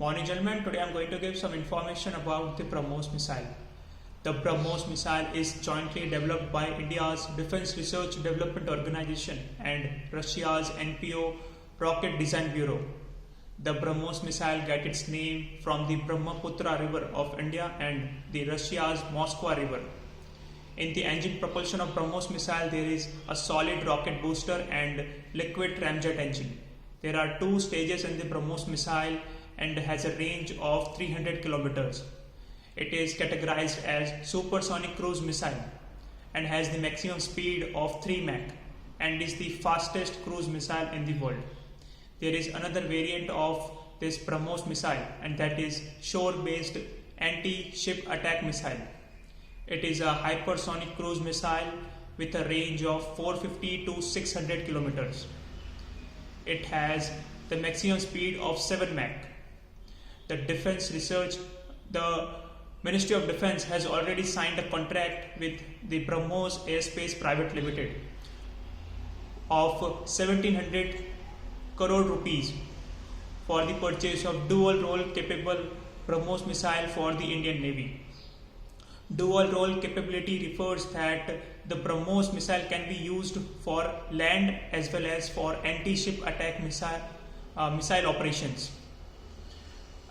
Morning gentlemen, today I am going to give some information about the BrahMos missile. The BrahMos missile is jointly developed by India's Defence Research Development Organization and Russia's NPO Rocket Design Bureau. The BrahMos missile gets its name from the Brahmaputra River of India and the Russia's Moskva River. In the engine propulsion of BrahMos missile, there is a solid rocket booster and liquid ramjet engine. There are two stages in the BrahMos missile and has a range of 300 kilometers. It is categorized as supersonic cruise missile and has the maximum speed of 3 Mach and is the fastest cruise missile in the world. There is another variant of this BrahMos missile, and that is shore-based anti-ship attack missile. It is a hypersonic cruise missile with a range of 450 to 600 kilometers. It has the maximum speed of 7 Mach. The Ministry of Defence has already signed a contract with the BrahMos Airspace Private Limited of 1700 crore rupees for the purchase of dual role capable BrahMos missile for the Indian Navy. Dual role capability refers that the BrahMos missile can be used for land as well as for anti-ship attack missile operations,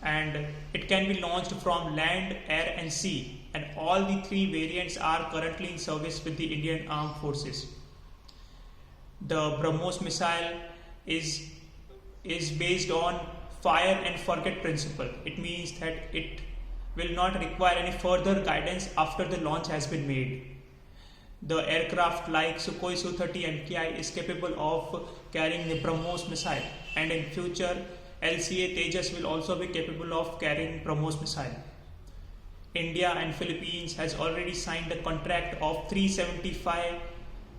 and it can be launched from land, air and sea, and all the three variants are currently in service with the Indian Armed Forces. The BrahMos missile is based on fire and forget principle. It means that it will not require any further guidance after the launch has been made. The aircraft like Sukhoi Su-30 MKI is capable of carrying the BrahMos missile, and in future LCA Tejas will also be capable of carrying BrahMos missile. India and Philippines has already signed a contract of $375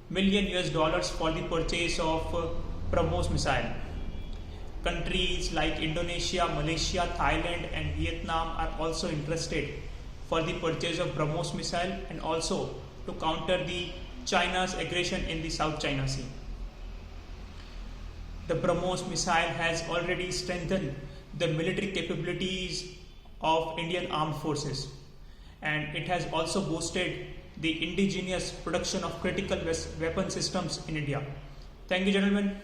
million for the purchase of BrahMos missile. Countries like Indonesia, Malaysia, Thailand and Vietnam are also interested for the purchase of BrahMos missile and also to counter the China's aggression in the South China Sea. The BrahMos missile has already strengthened the military capabilities of Indian Armed Forces, and it has also boosted the indigenous production of critical weapon systems in India. Thank you, gentlemen.